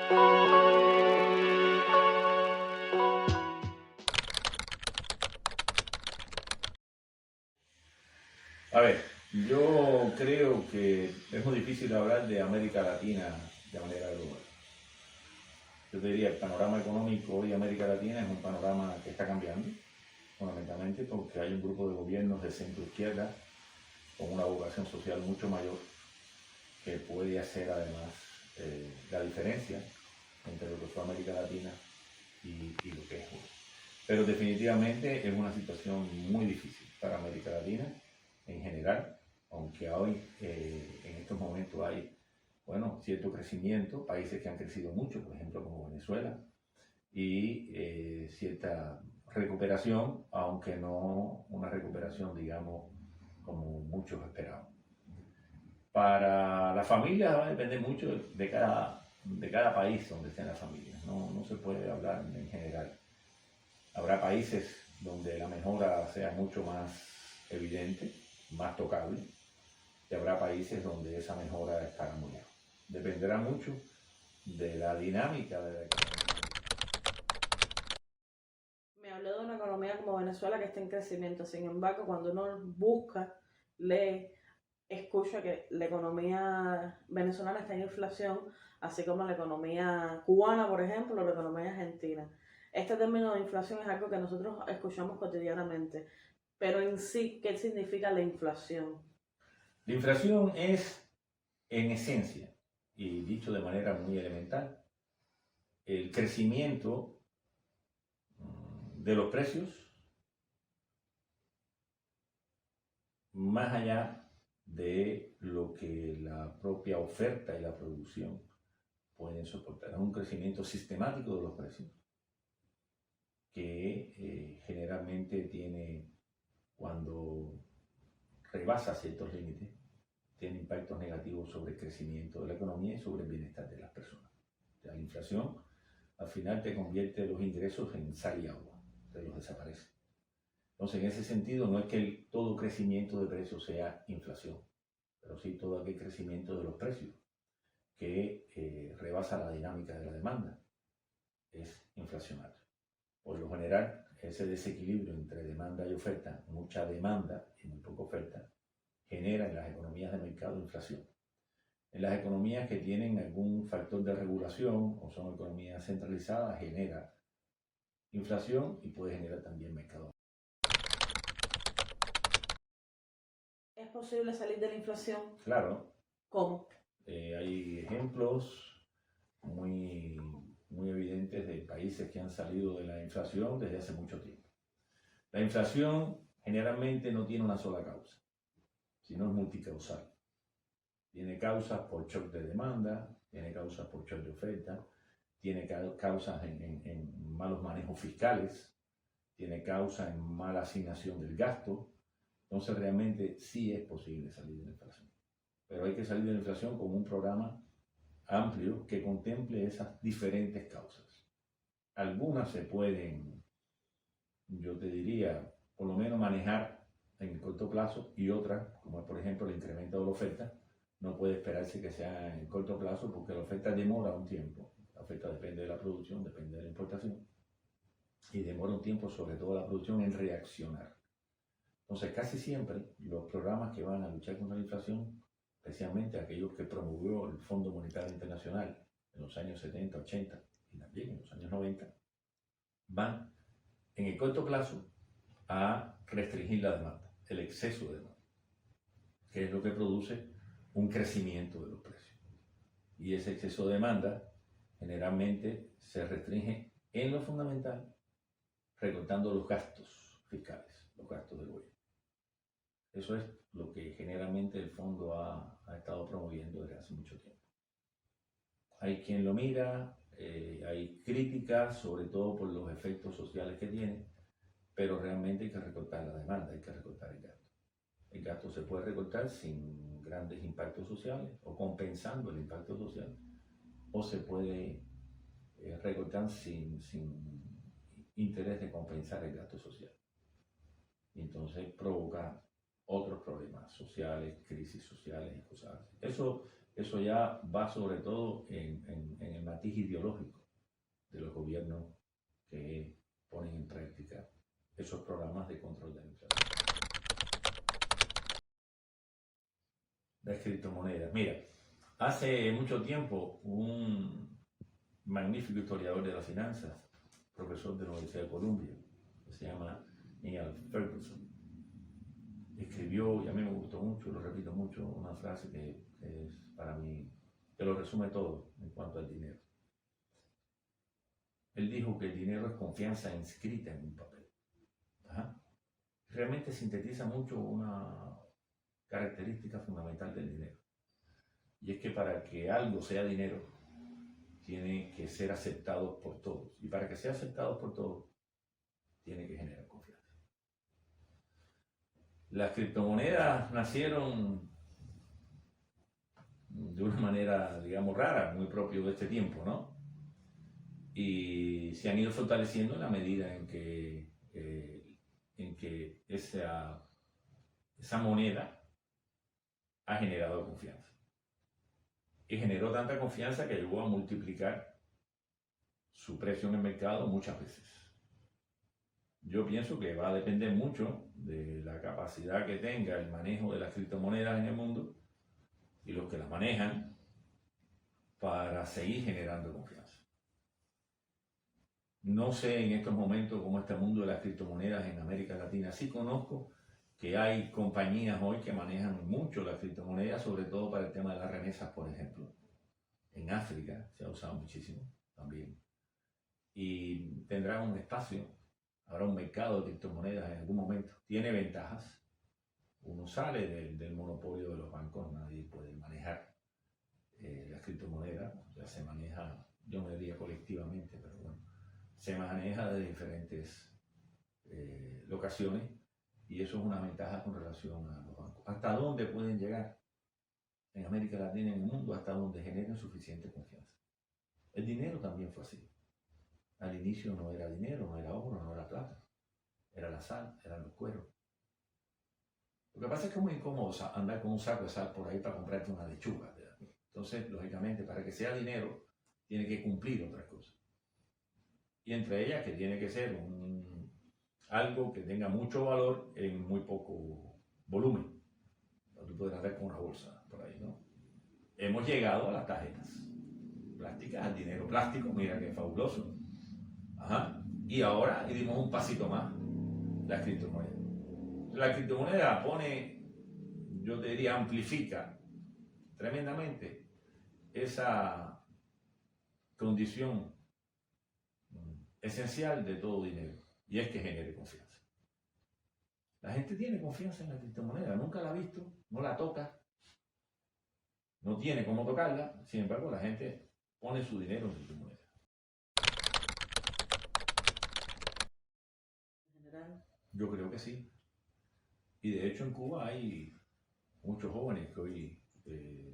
A ver, yo creo que es muy difícil hablar de América Latina de manera global. Yo te diría, el panorama económico hoy de América Latina es un panorama que está cambiando, fundamentalmente porque hay un grupo de gobiernos de centro izquierda con una vocación social mucho mayor que puede hacer además la diferencia entre lo que fue América Latina y lo que es hoy. Pero definitivamente es una situación muy difícil para América Latina en general, aunque hoy en estos momentos hay cierto crecimiento, países que han crecido mucho, por ejemplo como Venezuela, y cierta recuperación, aunque no una recuperación, digamos, como muchos esperaban. Para la familia va a depender mucho de cada país donde estén las familias, no se puede hablar en general. Habrá países donde la mejora sea mucho más evidente, más tocable, y habrá países donde esa mejora estará muy lejos. Dependerá mucho de la dinámica de la economía. Me habló de una economía como Venezuela que está en crecimiento. Sin embargo, cuando uno busca, lee, escucha que la economía venezolana está en inflación, así como la economía cubana, por ejemplo, o la economía argentina. Este término de inflación es algo que nosotros escuchamos cotidianamente, pero en sí, ¿qué significa la inflación? La inflación es, en esencia, y dicho de manera muy elemental, el crecimiento de los precios más allá de lo que la propia oferta y la producción pueden soportar. Es un crecimiento sistemático de los precios que generalmente tiene, cuando rebasa ciertos límites, tiene impactos negativos sobre el crecimiento de la economía y sobre el bienestar de las personas. O sea, la inflación al final te convierte los ingresos en sal y agua, te los desaparece. Entonces, en ese sentido, no es que todo crecimiento de precios sea inflación, pero sí todo aquel crecimiento de los precios que rebasa la dinámica de la demanda es inflacionario. Por lo general, ese desequilibrio entre demanda y oferta, mucha demanda y muy poca oferta, genera en las economías de mercado inflación. En las economías que tienen algún factor de regulación o son economías centralizadas, genera inflación y puede generar también mercado. ¿Es posible salir de la inflación? Claro, ¿Cómo? hay ejemplos muy, muy evidentes de países que han salido de la inflación desde hace mucho tiempo. La inflación generalmente no tiene una sola causa, sino es multicausal. Tiene causas por shock de demanda, tiene causas por shock de oferta, tiene causas en malos manejos fiscales, tiene causas en mala asignación del gasto. Entonces realmente sí es posible salir de la inflación. Pero hay que salir de la inflación con un programa amplio que contemple esas diferentes causas. Algunas se pueden, yo te diría, por lo menos manejar en el corto plazo y otras, como por ejemplo el incremento de la oferta, no puede esperarse que sea en el corto plazo porque la oferta demora un tiempo. La oferta depende de la producción, depende de la importación y demora un tiempo, sobre todo la producción, en reaccionar. Entonces, casi siempre los programas que van a luchar contra la inflación, especialmente aquellos que promovió el Fondo Monetario Internacional en los años 70, 80 y también en los años 90, van en el corto plazo a restringir la demanda, el exceso de demanda, que es lo que produce un crecimiento de los precios. Y ese exceso de demanda generalmente se restringe en lo fundamental, recortando los gastos fiscales, los gastos del gobierno. Eso es lo que generalmente el fondo ha estado promoviendo desde hace mucho tiempo. Hay quien lo mira, hay críticas, sobre todo por los efectos sociales que tiene, pero realmente hay que recortar la demanda, hay que recortar el gasto. El gasto se puede recortar sin grandes impactos sociales o compensando el impacto social, o se puede recortar sin interés de compensar el gasto social. Y entonces provoca otros problemas sociales, crisis sociales y cosas así. Eso eso ya va sobre todo en el matiz ideológico de los gobiernos que ponen en práctica esos programas de control de la inflación. Las criptomonedas. Mira, hace mucho tiempo un magnífico historiador de las finanzas, profesor de la Universidad de Columbia, que se llama Neil Ferguson, escribió, y a mí me gustó mucho, lo repito mucho, una frase que es para mí, que lo resume todo en cuanto al dinero. Él dijo que el dinero es confianza inscrita en un papel. Ajá. Realmente sintetiza mucho una característica fundamental del dinero. Y es que para que algo sea dinero, tiene que ser aceptado por todos. Y para que sea aceptado por todos, tiene que generar confianza. Las criptomonedas nacieron de una manera, digamos, rara, muy propio de este tiempo, ¿no? Y se han ido fortaleciendo en la medida en que esa moneda ha generado confianza. Y generó tanta confianza que llegó a multiplicar su precio en el mercado muchas veces. Yo pienso que va a depender mucho de la capacidad que tenga el manejo de las criptomonedas en el mundo y los que las manejan para seguir generando confianza. No sé en estos momentos cómo está el mundo de las criptomonedas en América Latina. Sí conozco que hay compañías hoy que manejan mucho las criptomonedas, sobre todo para el tema de las remesas, por ejemplo. En África se ha usado muchísimo también. Y tendrá un espacio, habrá un mercado de criptomonedas en algún momento. Tiene ventajas. Uno sale del monopolio de los bancos, nadie puede manejar las criptomonedas. Ya se maneja, yo no diría colectivamente, pero bueno, se maneja de diferentes locaciones. Y eso es una ventaja con relación a los bancos. ¿Hasta dónde pueden llegar en América Latina y en el mundo? Hasta donde generen suficiente confianza. El dinero también fue así. Al inicio no era dinero, no era oro, no era plata. Era la sal, eran los cueros. Lo que pasa es que es muy incómodo andar con un saco de sal por ahí para comprarte una lechuga. Entonces, lógicamente, para que sea dinero, tiene que cumplir otras cosas. Y entre ellas que tiene que ser algo que tenga mucho valor en muy poco volumen. Tú puedes andar con una bolsa por ahí, ¿no? Hemos llegado a las tarjetas plásticas, al dinero plástico, mira que fabuloso. Ajá. Y ahora dimos un pasito más, la criptomoneda. La criptomoneda pone, yo te diría, amplifica tremendamente esa condición esencial de todo dinero, y es que genere confianza. La gente tiene confianza en la criptomoneda, nunca la ha visto, no la toca, no tiene cómo tocarla, sin embargo la gente pone su dinero en criptomoneda. Yo creo que sí. Y de hecho en Cuba hay muchos jóvenes que hoy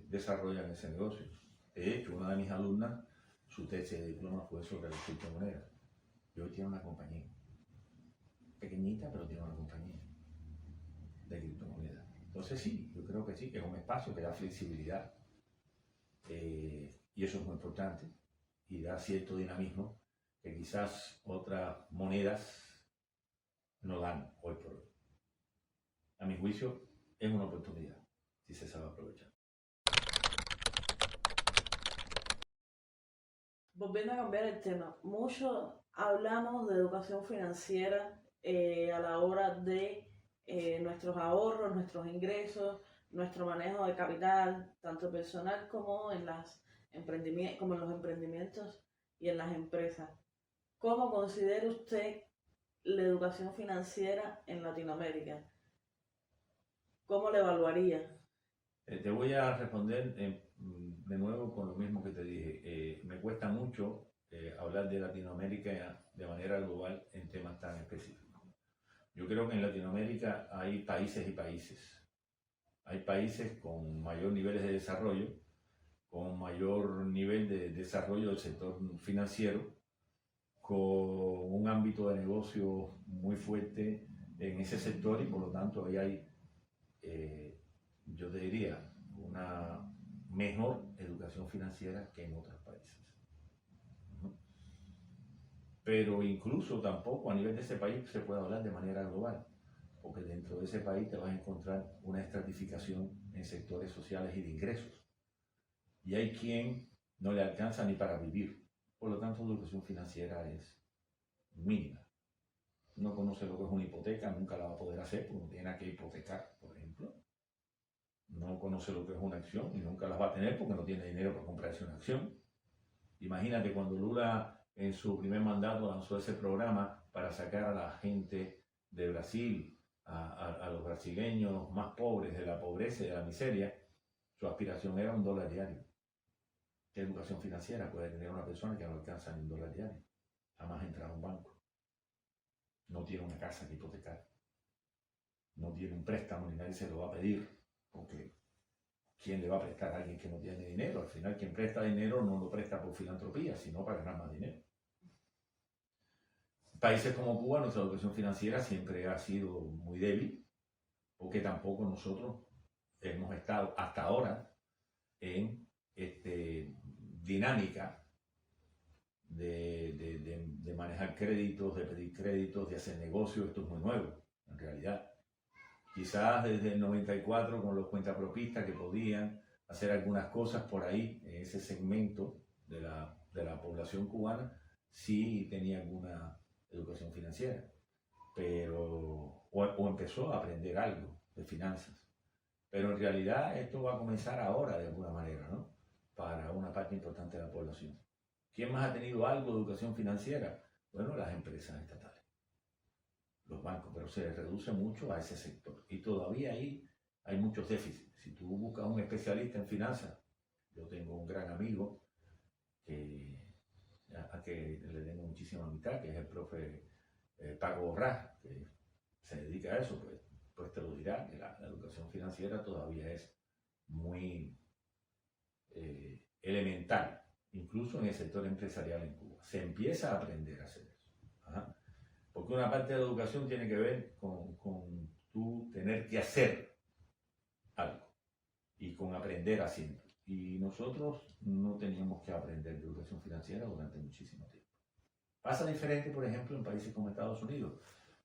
desarrollan ese negocio. De hecho, una de mis alumnas, su tesis de diploma fue sobre las criptomonedas. Y hoy tiene una compañía. Pequeñita, pero tiene una compañía de criptomonedas. Entonces sí, yo creo que sí, que es un espacio que da flexibilidad. Y eso es muy importante. Y da cierto dinamismo que quizás otras monedas no dan hoy por hoy. A mi juicio, es una oportunidad, si se sabe aprovechar. Volviendo a cambiar el tema, mucho hablamos de educación financiera a la hora de nuestros ahorros, nuestros ingresos, nuestro manejo de capital, tanto personal como en los emprendimientos y en las empresas. ¿Cómo considera usted la educación financiera en Latinoamérica? ¿Cómo la evaluaría? Te voy a responder de nuevo con lo mismo que te dije. Me cuesta mucho hablar de Latinoamérica de manera global en temas tan específicos. Yo creo que en Latinoamérica hay países y países. Hay países con mayor niveles de desarrollo, con mayor nivel de desarrollo del sector financiero, con un ámbito de negocio muy fuerte en ese sector y por lo tanto ahí hay, yo te diría, mejor educación financiera que en otros países. Pero incluso tampoco a nivel de ese país se puede hablar de manera global, porque dentro de ese país te vas a encontrar una estratificación en sectores sociales y de ingresos. Y hay quien no le alcanza ni para vivir. Por lo tanto, la educación financiera es mínima. No conoce lo que es una hipoteca, nunca la va a poder hacer porque no tiene a qué hipotecar, por ejemplo. No conoce lo que es una acción y nunca las va a tener porque no tiene dinero para comprarse una acción. Imagínate cuando Lula en su primer mandato lanzó ese programa para sacar a la gente de Brasil, a los brasileños más pobres, de la pobreza y de la miseria, su aspiración era $1 diario. ¿Qué educación financiera puede tener una persona que no alcanza ni $1 diario? Jamás entra a un banco. No tiene una casa que hipotecar. No tiene un préstamo ni nadie se lo va a pedir. Porque ¿quién le va a prestar a alguien que no tiene dinero? Al final, quien presta dinero no lo presta por filantropía, sino para ganar más dinero. Países como Cuba, nuestra educación financiera siempre ha sido muy débil, porque tampoco nosotros hemos estado hasta ahora en dinámica de manejar créditos, de pedir créditos, de hacer negocios. Esto es muy nuevo, en realidad. Quizás desde el 94 con los cuentapropistas que podían hacer algunas cosas por ahí, en ese segmento de la población cubana, sí tenía alguna educación financiera, pero o empezó a aprender algo de finanzas. Pero en realidad esto va a comenzar ahora de alguna manera, ¿no? Para una parte importante de la población. ¿Quién más ha tenido algo de educación financiera? Bueno, las empresas estatales, los bancos, pero se reduce mucho a ese sector. Y todavía ahí hay muchos déficits. Si tú buscas un especialista en finanzas, yo tengo un gran amigo a que le tengo muchísima amistad, que es el profe Paco Borrás, que se dedica a eso, pues te lo dirá, que la educación financiera todavía es muy elemental, incluso en el sector empresarial en Cuba. Se empieza a aprender a hacer eso. Ajá. Porque una parte de la educación tiene que ver con tú tener que hacer algo y con aprender haciendo. Y nosotros no teníamos que aprender de educación financiera durante muchísimo tiempo. Pasa diferente, por ejemplo, en países como Estados Unidos,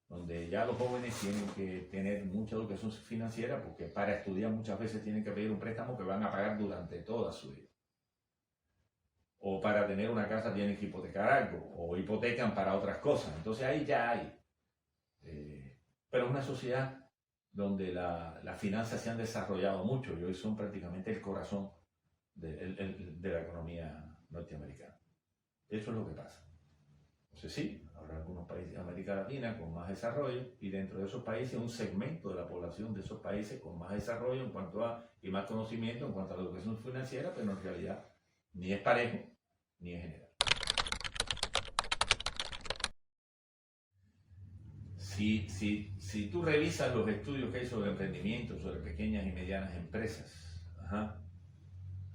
donde ya los jóvenes tienen que tener mucha educación financiera porque para estudiar muchas veces tienen que pedir un préstamo que van a pagar durante toda su vida. O para tener una casa tienen que hipotecar algo, o hipotecan para otras cosas. Entonces ahí ya hay. Pero es una sociedad donde las finanzas se han desarrollado mucho y hoy son prácticamente el corazón de la economía norteamericana. Eso es lo que pasa. Entonces sí, habrá algunos países de América Latina con más desarrollo y dentro de esos países un segmento de la población de esos países con más desarrollo en cuanto a y más conocimiento en cuanto a la educación financiera, pero en realidad ni es parejo ni es general. Si tú revisas los estudios que hay sobre emprendimiento, sobre pequeñas y medianas empresas,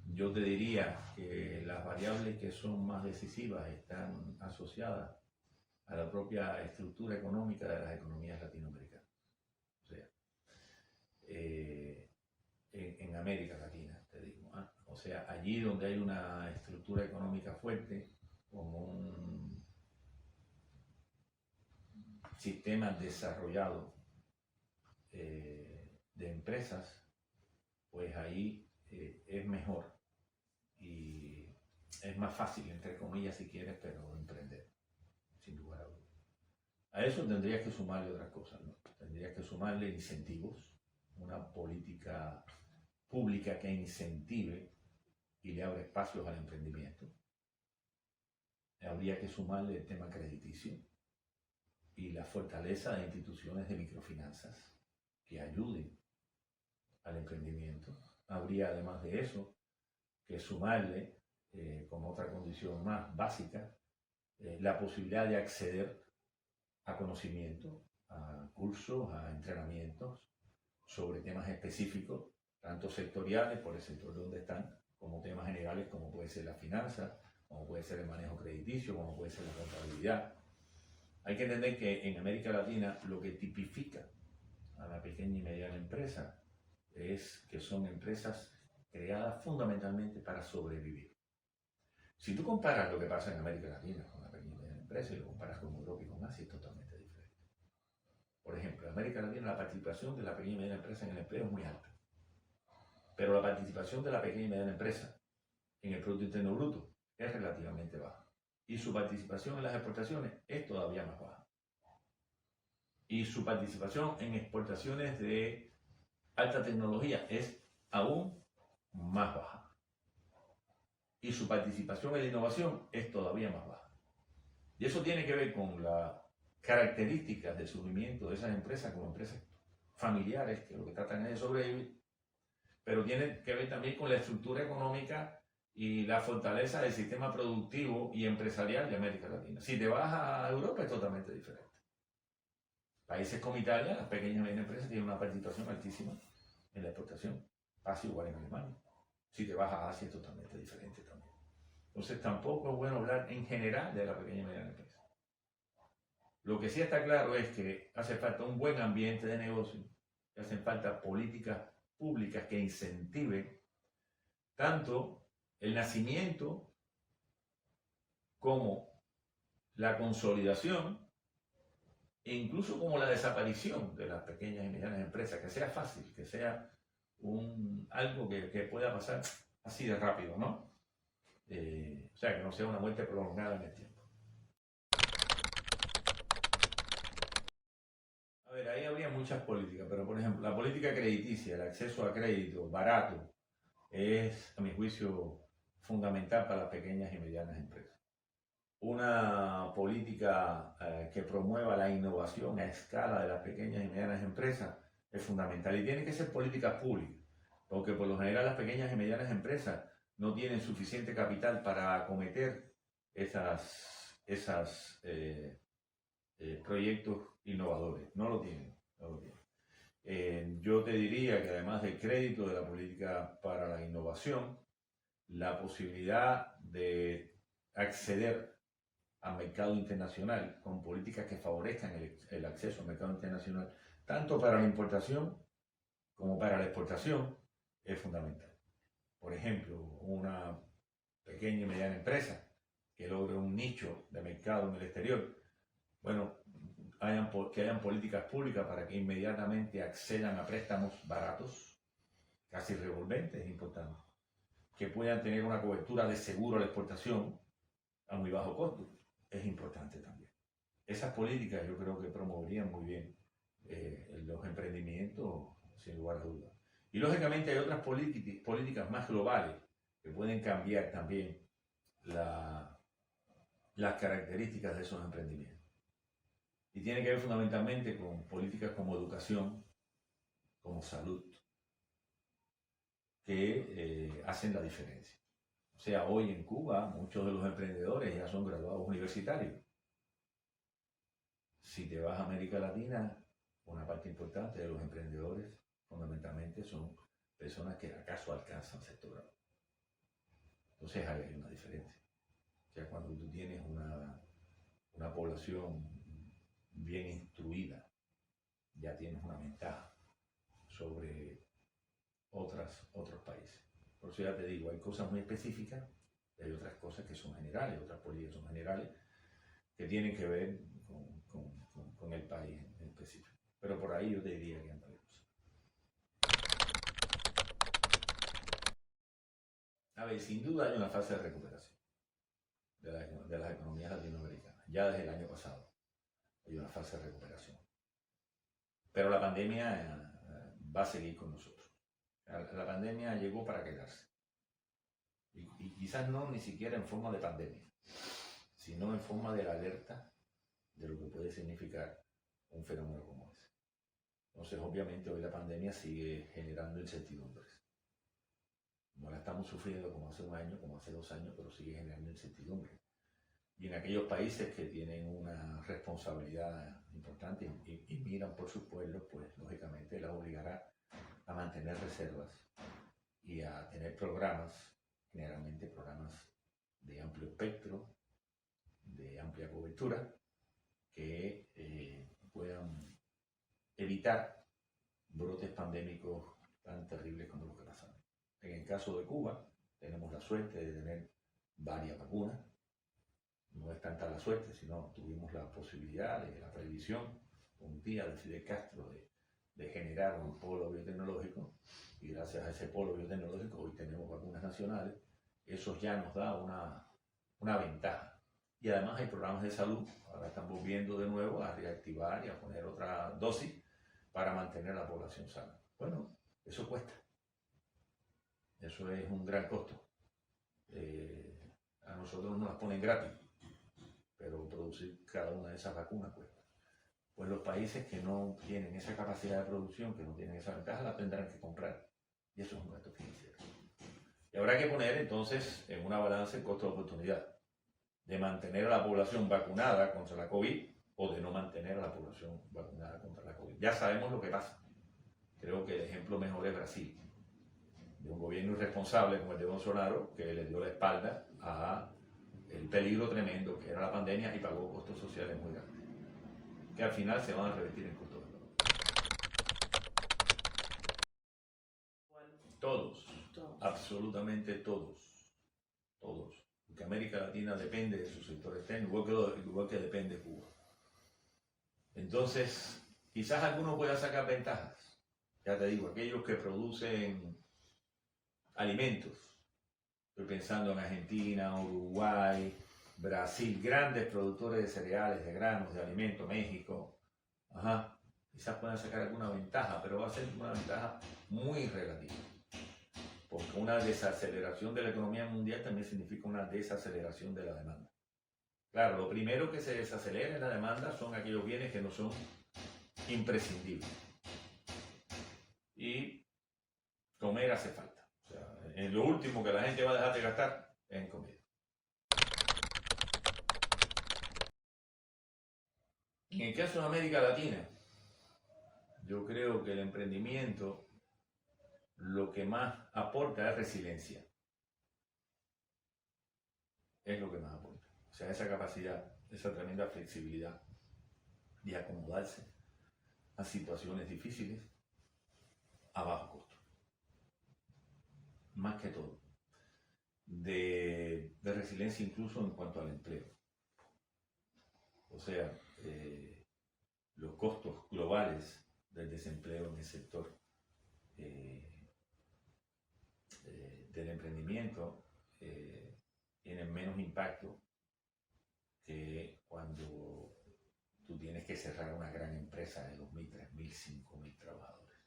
yo te diría que las variables que son más decisivas están asociadas a la propia estructura económica de las economías latinoamericanas. O sea, en América Latina, te digo. O sea, allí donde hay una estructura económica fuerte, como un sistema desarrollado de empresas, pues ahí es mejor y es más fácil, entre comillas, si quieres, pero emprender, sin lugar a dudas. A eso tendrías que sumarle otras cosas, ¿no? Tendrías que sumarle incentivos, una política pública que incentive y le abre espacios al emprendimiento. Habría que sumarle el tema crediticio y la fortaleza de instituciones de microfinanzas que ayuden al emprendimiento. Habría además de eso que sumarle, como otra condición más básica, la posibilidad de acceder a conocimiento, a cursos, a entrenamientos sobre temas específicos, tanto sectoriales por el sector donde están, como temas generales como puede ser la finanza, como puede ser el manejo crediticio, como puede ser la contabilidad. Hay que entender que en América Latina lo que tipifica a la pequeña y mediana empresa es que son empresas creada fundamentalmente para sobrevivir. Si tú comparas lo que pasa en América Latina con la pequeña y mediana empresa y lo comparas con Europa y con Asia, es totalmente diferente. Por ejemplo, en América Latina la participación de la pequeña y mediana empresa en el empleo es muy alta, pero la participación de la pequeña y mediana empresa en el Producto Interno Bruto es relativamente baja y su participación en las exportaciones es todavía más baja. Y su participación en exportaciones de alta tecnología es aún más baja. Y su participación en la innovación es todavía más baja. Y eso tiene que ver con las características de surgimiento de esas empresas como empresas familiares, que lo que tratan es de sobrevivir, pero tiene que ver también con la estructura económica y la fortaleza del sistema productivo y empresarial de América Latina. Si te vas a Europa es totalmente diferente. Países como Italia, las pequeñas y medianas empresas tienen una participación altísima en la exportación. Pasa igual en Alemania. Si te vas a Asia es totalmente diferente también. Entonces tampoco es bueno hablar en general de la pequeña y mediana empresa. Lo que sí está claro es que hace falta un buen ambiente de negocio, que hacen falta políticas públicas que incentiven tanto el nacimiento como la consolidación e incluso como la desaparición de las pequeñas y medianas empresas, que sea fácil, que sea algo que pueda pasar así de rápido, ¿no? O sea, que no sea una muerte prolongada en el tiempo. A ver, ahí habría muchas políticas, pero por ejemplo, la política crediticia, el acceso a crédito barato, es, a mi juicio, fundamental para las pequeñas y medianas empresas. Una política que promueva la innovación a escala de las pequeñas y medianas empresas es fundamental y tiene que ser políticas públicas, porque por lo general las pequeñas y medianas empresas no tienen suficiente capital para acometer esas proyectos innovadores, no lo tienen. Yo te diría que además del crédito de la política para la innovación, la posibilidad de acceder al mercado internacional con políticas que favorezcan el acceso al mercado internacional, tanto para la importación como para la exportación, es fundamental. Por ejemplo, una pequeña y mediana empresa que logre un nicho de mercado en el exterior, bueno, que hayan políticas públicas para que inmediatamente accedan a préstamos baratos, casi revolventes, es importante. Que puedan tener una cobertura de seguro a la exportación a muy bajo costo, es importante también. Esas políticas yo creo que promoverían muy bien los emprendimientos, sin lugar a dudas. Y lógicamente hay otras políticas más globales que pueden cambiar también las características de esos emprendimientos. Y tiene que ver fundamentalmente con políticas como educación, como salud, que hacen la diferencia. O sea, hoy en Cuba muchos de los emprendedores ya son graduados universitarios. Si te vas a América Latina, una parte importante de los emprendedores fundamentalmente son personas que acaso alcanzan sexto grado. Entonces ahí hay una diferencia. O sea, cuando tú tienes una población bien instruida, ya tienes una ventaja sobre otros países. Por eso ya te digo, hay cosas muy específicas y hay otras cosas que son generales, otras políticas son generales que tienen que ver con el país en específico. Pero por ahí yo te diría que anda la cosa. A ver, sin duda hay una fase de recuperación de las economías latinoamericanas. Ya desde el año pasado hay una fase de recuperación. Pero la pandemia va a seguir con nosotros. La pandemia llegó para quedarse. Y quizás no ni siquiera en forma de pandemia, sino en forma de la alerta de lo que puede significar un fenómeno como ese. Entonces, obviamente, hoy la pandemia sigue generando incertidumbres. No la estamos sufriendo como hace un año, como hace 2 años, pero sigue generando incertidumbre. Y en aquellos países que tienen una responsabilidad importante y miran por sus pueblos, pues lógicamente las obligará a mantener reservas y a tener programas, generalmente programas de amplio espectro, de amplia cobertura, que puedan evitar brotes pandémicos tan terribles como los que pasaron. En el caso de Cuba, tenemos la suerte de tener varias vacunas. No es tanta la suerte, sino tuvimos la posibilidad de la previsión un día de Fidel Castro de generar un polo biotecnológico, y gracias a ese polo biotecnológico hoy tenemos vacunas nacionales. Eso ya nos da una ventaja. Y además hay programas de salud, ahora están volviendo de nuevo a reactivar y a poner otra dosis para mantener a la población sana. Bueno, eso cuesta. Eso es un gran costo. A nosotros nos las ponen gratis, pero producir cada una de esas vacunas cuesta. Pues los países que no tienen esa capacidad de producción, que no tienen esa ventaja, la tendrán que comprar. Y eso es un gasto financiero. Y habrá que poner entonces en una balanza el costo de oportunidad de mantener a la población vacunada contra la COVID o de no mantener a la población vacunada contra la COVID. Ya sabemos lo que pasa. Creo que el ejemplo mejor es Brasil, de un gobierno irresponsable como el de Bolsonaro, que le dio la espalda a el peligro tremendo que era la pandemia y pagó costos sociales muy grandes, que al final se van a revertir en costos de salud. Todos, absolutamente todos, porque América Latina depende de su sector externo, igual que depende Cuba. Entonces, quizás algunos puedan sacar ventajas, ya te digo, aquellos que producen alimentos, estoy pensando en Argentina, Uruguay, Brasil, grandes productores de cereales, de granos, de alimentos, México, quizás puedan sacar alguna ventaja, pero va a ser una ventaja muy relativa. Porque una desaceleración de la economía mundial también significa una desaceleración de la demanda. Claro, lo primero que se desacelera en la demanda son aquellos bienes que no son imprescindibles. Y comer hace falta. O sea, en lo último que la gente va a dejar de gastar es en comida. En el caso de América Latina, yo creo que el emprendimiento lo que más aporta es resiliencia. Es lo que más aporta. O sea, esa capacidad, esa tremenda flexibilidad de acomodarse a situaciones difíciles a bajo costo. Más que todo. De resiliencia incluso en cuanto al empleo. O sea, los costos globales del desempleo en el sector del emprendimiento tienen menos impacto que cuando tú tienes que cerrar una gran empresa de 2.000, 3.000, 5.000 trabajadores.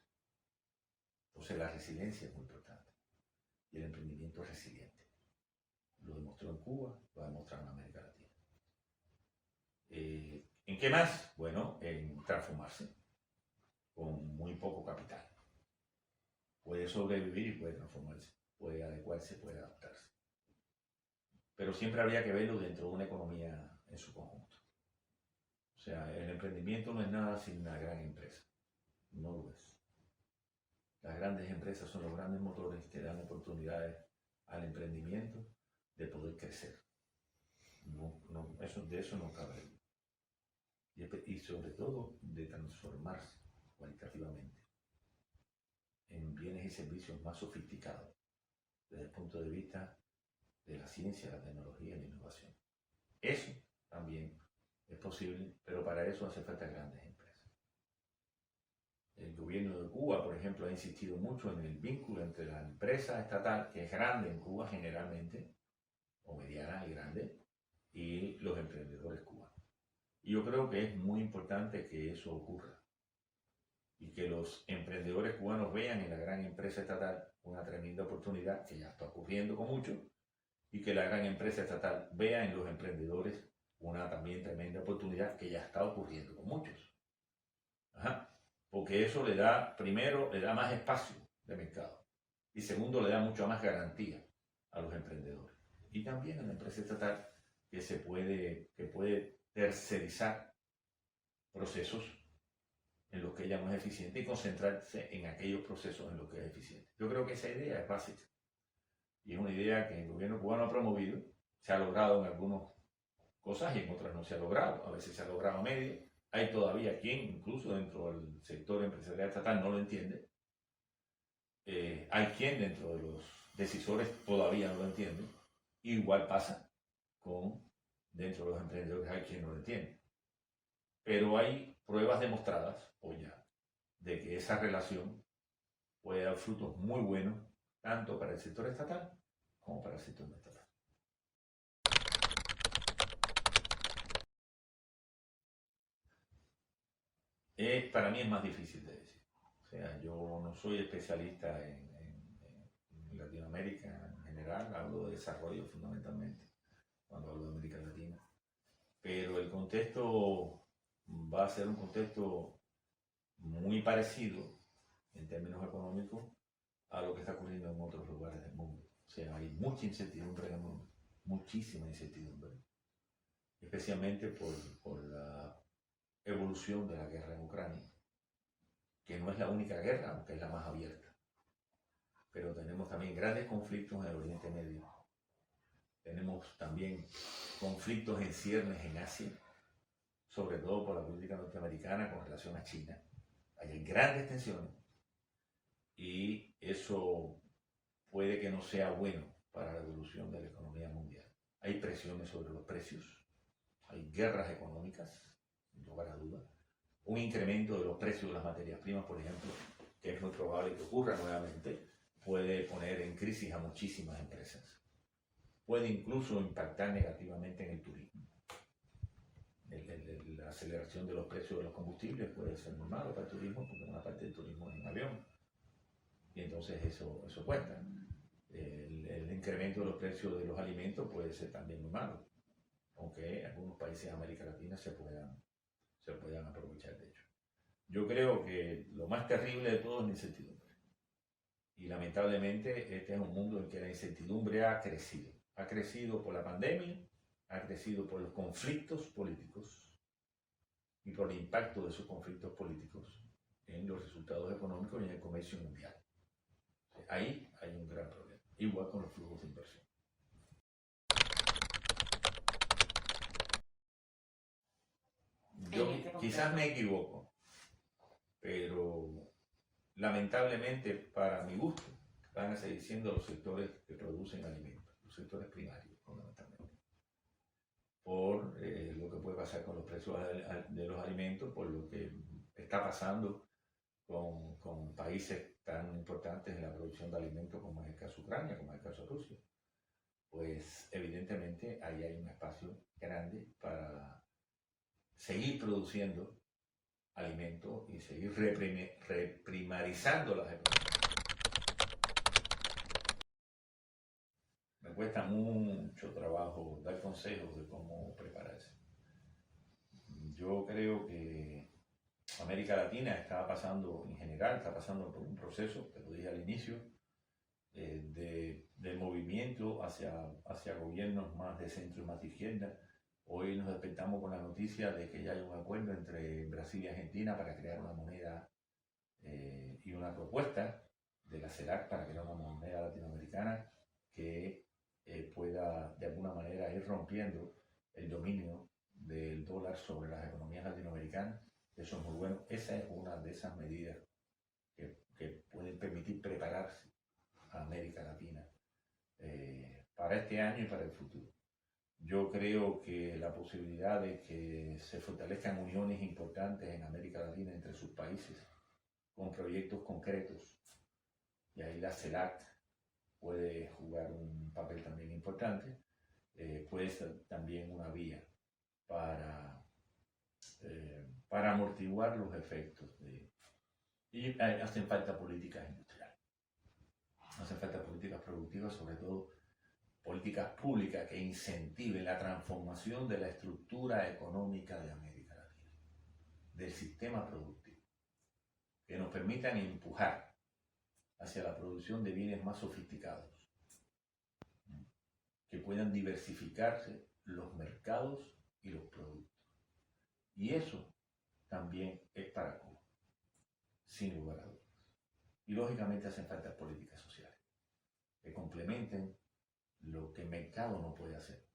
Entonces la resiliencia es muy importante y el emprendimiento es resiliente. Lo demostró en Cuba, lo ha demostrado en América Latina. ¿En qué más? Bueno, en transformarse con muy poco capital. Puede sobrevivir y puede transformarse, puede adecuarse, puede adaptarse. Pero siempre habría que verlo dentro de una economía en su conjunto. O sea, el emprendimiento no es nada sin una gran empresa. No lo es. Las grandes empresas son los grandes motores que dan oportunidades al emprendimiento de poder crecer. De eso no cabe duda. Y sobre todo de transformarse cualitativamente en bienes y servicios más sofisticados desde el punto de vista de la ciencia, la tecnología y la innovación. Eso también es posible, pero para eso hace falta grandes empresas. El gobierno de Cuba, por ejemplo, ha insistido mucho en el vínculo entre la empresa estatal, que es grande en Cuba generalmente, o mediana y grande, y los emprendedores cubanos. Y yo creo que es muy importante que eso ocurra y que los emprendedores cubanos vean en la gran empresa estatal una tremenda oportunidad que ya está ocurriendo con muchos, y que la gran empresa estatal vea en los emprendedores una también tremenda oportunidad que ya está ocurriendo con muchos. Porque eso le da, primero, le da más espacio de mercado y segundo, le da mucho más garantía a los emprendedores. Y también a la empresa estatal que puede tercerizar procesos en los que ella no es eficiente y concentrarse en aquellos procesos en los que es eficiente. Yo creo que esa idea es básica y es una idea que el gobierno cubano ha promovido, se ha logrado en algunas cosas y en otras no se ha logrado, a veces se ha logrado a medio. Hay todavía quien, incluso dentro del sector empresarial estatal, no lo entiende, hay quien dentro de los decisores todavía no lo entiende. Igual pasa con dentro de los emprendedores, hay quien no lo entiende. Pero hay pruebas demostradas hoy ya de que esa relación puede dar frutos muy buenos tanto para el sector estatal como para el sector no estatal. Para mí es más difícil de decir. O sea, yo no soy especialista en Latinoamérica en general, hablo de desarrollo fundamentalmente, cuando hablo de América Latina. Pero el contexto va a ser un contexto muy parecido en términos económicos a lo que está ocurriendo en otros lugares del mundo. O sea, hay mucha incertidumbre en el mundo, muchísima incertidumbre, especialmente por la evolución de la guerra en Ucrania, que no es la única guerra, aunque es la más abierta. Pero tenemos también grandes conflictos en el Oriente Medio. Tenemos también conflictos en ciernes en Asia, sobre todo por la política norteamericana con relación a China. Hay grandes tensiones y eso puede que no sea bueno para la evolución de la economía mundial. Hay presiones sobre los precios, hay guerras económicas, sin lugar a dudas, un incremento de los precios de las materias primas, por ejemplo, que es muy probable que ocurra nuevamente, puede poner en crisis a muchísimas empresas. Puede incluso impactar negativamente en el turismo. La aceleración de los precios de los combustibles puede ser muy malo para el turismo, porque una parte del turismo es en avión. Y entonces eso cuenta. El incremento de los precios de los alimentos puede ser también muy malo, aunque algunos países de América Latina se puedan aprovechar de ello. Yo creo que lo más terrible de todo es la incertidumbre. Y lamentablemente este es un mundo en que la incertidumbre ha crecido. Ha crecido por la pandemia, ha crecido por los conflictos políticos y por el impacto de esos conflictos políticos en los resultados económicos y en el comercio mundial. Ahí hay un gran problema, igual con los flujos de inversión. Yo quizás me equivoco, pero lamentablemente para mi gusto van a seguir siendo los sectores que producen alimentos, los sectores primarios fundamentalmente, por lo que puede pasar con los precios de los alimentos, por lo que está pasando con países tan importantes en la producción de alimentos como es el caso de Ucrania, como es el caso de Rusia. Pues evidentemente ahí hay un espacio grande para seguir produciendo alimentos y seguir reprimarizando las economías. Me cuesta mucho trabajo dar consejos de cómo prepararse. Yo creo que América Latina está pasando, en general, está pasando por un proceso, te lo dije al inicio, de movimiento hacia gobiernos más de centro y más de izquierda. Hoy nos despertamos con la noticia de que ya hay un acuerdo entre Brasil y Argentina para crear una moneda y una propuesta de la CELAC para crear una moneda latinoamericana que pueda de alguna manera ir rompiendo el dominio del dólar sobre las economías latinoamericanas. Eso es muy bueno. Esa es una de esas medidas que pueden permitir prepararse a América Latina para este año y para el futuro. Yo creo que la posibilidad de que se fortalezcan uniones importantes en América Latina entre sus países con proyectos concretos, y ahí la CELAC puede jugar un papel también importante, puede ser también una vía para amortiguar los efectos y hacen falta políticas industriales, hacen falta políticas productivas, sobre todo políticas públicas que incentiven la transformación de la estructura económica de América Latina, del sistema productivo, que nos permitan empujar hacia la producción de bienes más sofisticados, que puedan diversificarse los mercados y los productos. Y eso también es para Cuba, sin lugar a dudas. Y lógicamente hacen falta políticas sociales que complementen lo que el mercado no puede hacer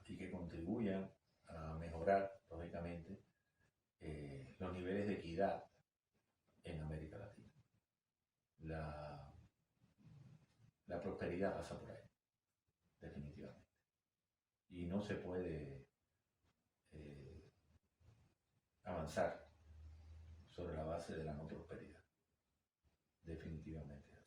y que contribuyan a mejorar, lógicamente, los niveles de equidad en América Latina. la prosperidad pasa por ahí, definitivamente. Y no se puede avanzar sobre la base de la no prosperidad, definitivamente.